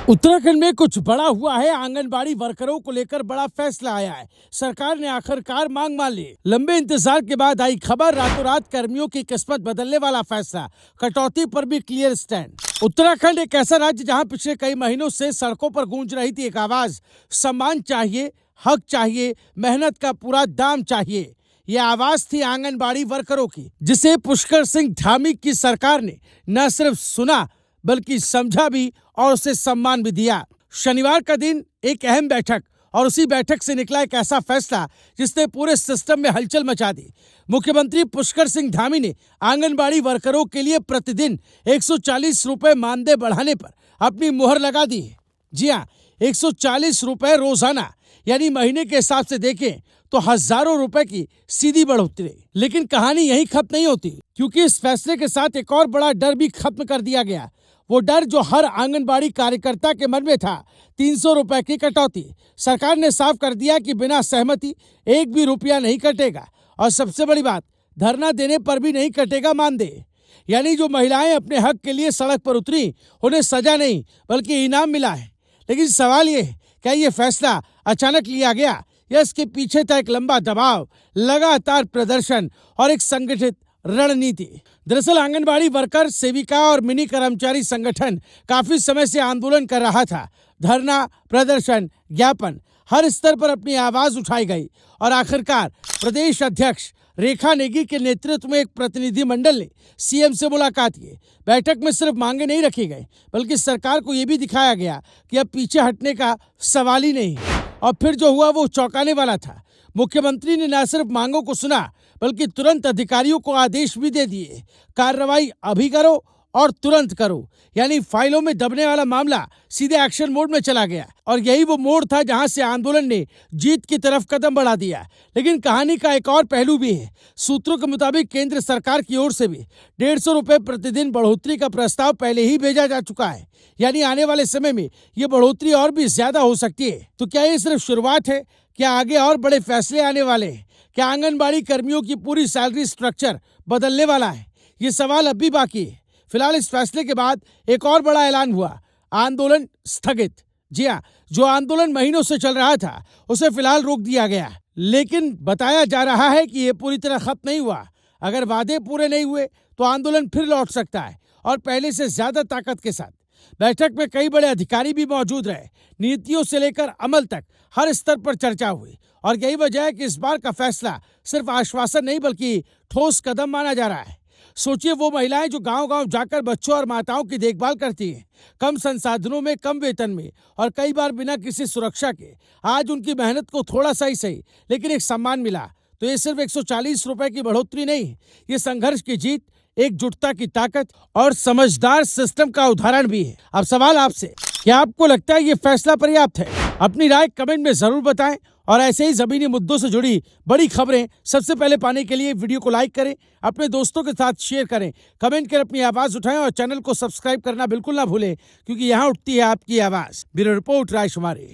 उत्तराखंड में कुछ बड़ा हुआ है। आंगनबाड़ी वर्करों को लेकर बड़ा फैसला आया है। सरकार ने आखिरकार मांग मान ली। लंबे इंतजार के बाद आई खबर, रातों रात कर्मियों की किस्मत बदलने वाला फैसला। कटौती पर भी क्लियर स्टैंड। उत्तराखंड एक ऐसा राज्य जहां पिछले कई महीनों से सड़कों पर गूंज रही थी एक आवाज, सम्मान चाहिए, हक चाहिए, मेहनत का पूरा दाम चाहिए। ये आवाज थी आंगनबाड़ी वर्करों की, जिसे पुष्कर सिंह धामी की सरकार ने न सिर्फ सुना बल्कि समझा भी और उसे सम्मान भी दिया। शनिवार का दिन एक अहम बैठक, और उसी बैठक से निकला एक ऐसा फैसला जिसने पूरे सिस्टम में हलचल मचा दी। मुख्यमंत्री पुष्कर सिंह धामी ने आंगनबाड़ी वर्करों के लिए प्रतिदिन 140 रुपए मानदेय बढ़ाने पर अपनी मुहर लगा दी है। जी हाँ, 140 रुपए रोजाना, यानी महीने के हिसाब से देखें तो हजारों रुपए की सीधी बढ़ोतरी। लेकिन कहानी यही खत्म नहीं होती, क्योंकि इस फैसले के साथ एक और बड़ा डर भी खत्म कर दिया गया। वो डर जो हर आंगनबाड़ी कार्यकर्ता के मन में था, 300 रुपए की कटौती। सरकार ने साफ कर दिया कि बिना सहमति एक भी रुपया नहीं कटेगा, और सबसे बड़ी बात, धरना देने पर भी नहीं कटेगा मानदेय। यानी जो महिलाएं अपने हक के लिए सड़क पर उतरी, उन्हें सजा नहीं बल्कि इनाम मिला है। लेकिन सवाल ये, क्या ये फैसला अचानक लिया गया या इसके पीछे था एक लंबा दबाव, लगातार प्रदर्शन और एक संगठित रणनीति? दरअसल आंगनबाड़ी वर्कर, सेविका और मिनी कर्मचारी संगठन काफी समय से आंदोलन कर रहा था। धरना, प्रदर्शन, ज्ञापन, हर स्तर पर अपनी आवाज उठाई गई, और आखिरकार प्रदेश अध्यक्ष रेखा नेगी के नेतृत्व में एक प्रतिनिधि मंडल ने सीएम से मुलाकात की। बैठक में सिर्फ मांगे नहीं रखी गई, बल्कि सरकार को यह भी दिखाया गया कि अब पीछे हटने का सवाल ही नहीं। और फिर जो हुआ वो चौंकाने वाला था। मुख्यमंत्री ने न सिर्फ मांगों को सुना, बल्कि तुरंत अधिकारियों को आदेश भी दे दिए, कार्रवाई अभी करो और तुरंत करो। यानी फाइलों में दबने वाला मामला सीधे एक्शन मोड में चला गया। और यही वो मोड़ था जहां से आंदोलन ने जीत की तरफ कदम बढ़ा दिया। लेकिन कहानी का एक और पहलू भी है। सूत्रों के मुताबिक केंद्र सरकार की ओर से भी 150 रुपए प्रतिदिन बढ़ोतरी का प्रस्ताव पहले ही भेजा जा चुका है। यानी आने वाले समय में ये बढ़ोतरी और भी ज्यादा हो सकती है। तो क्या ये सिर्फ शुरुआत है? क्या आगे और बड़े फैसले आने वाले हैं? क्या आंगनबाड़ी कर्मियों की पूरी सैलरी स्ट्रक्चर बदलने वाला है? ये सवाल अब भी बाकी है। फिलहाल इस फैसले के बाद एक और बड़ा ऐलान हुआ, आंदोलन स्थगित। जी हाँ, जो आंदोलन महीनों से चल रहा था उसे फिलहाल रोक दिया गया। लेकिन बताया जा रहा है कि ये पूरी तरह खत्म नहीं हुआ। अगर वादे पूरे नहीं हुए तो आंदोलन फिर लौट सकता है, और पहले से ज्यादा ताकत के साथ। बैठक में कई बड़े अधिकारी भी मौजूद रहे। नीतियों से लेकर अमल तक हर स्तर पर चर्चा हुई, और यही वजह है कि इस बार का फैसला सिर्फ आश्वासन नहीं बल्कि ठोस कदम माना जा रहा है। सोचिए, वो महिलाएं जो गांव-गांव जाकर बच्चों और माताओं की देखभाल करती हैं, कम संसाधनों में, कम वेतन में, और कई बार बिना किसी सुरक्षा के, आज उनकी मेहनत को थोड़ा सा ही सही लेकिन एक सम्मान मिला। तो ये सिर्फ 140 रुपए की बढ़ोतरी नहीं, ये संघर्ष की जीत, एकजुटता की ताकत और समझदार सिस्टम का उदाहरण भी है। अब सवाल आपसे, क्या आपको लगता है ये फैसला पर्याप्त है? अपनी राय कमेंट में जरूर बताएं, और ऐसे ही जमीनी मुद्दों से जुड़ी बड़ी खबरें सबसे पहले पाने के लिए वीडियो को लाइक करें, अपने दोस्तों के साथ शेयर करें, कमेंट कर अपनी आवाज उठाएं, और चैनल को सब्सक्राइब करना बिल्कुल ना भूलें, क्योंकि यहाँ उठती है आपकी आवाज। ब्यूरो रिपोर्ट, राय शुमारी।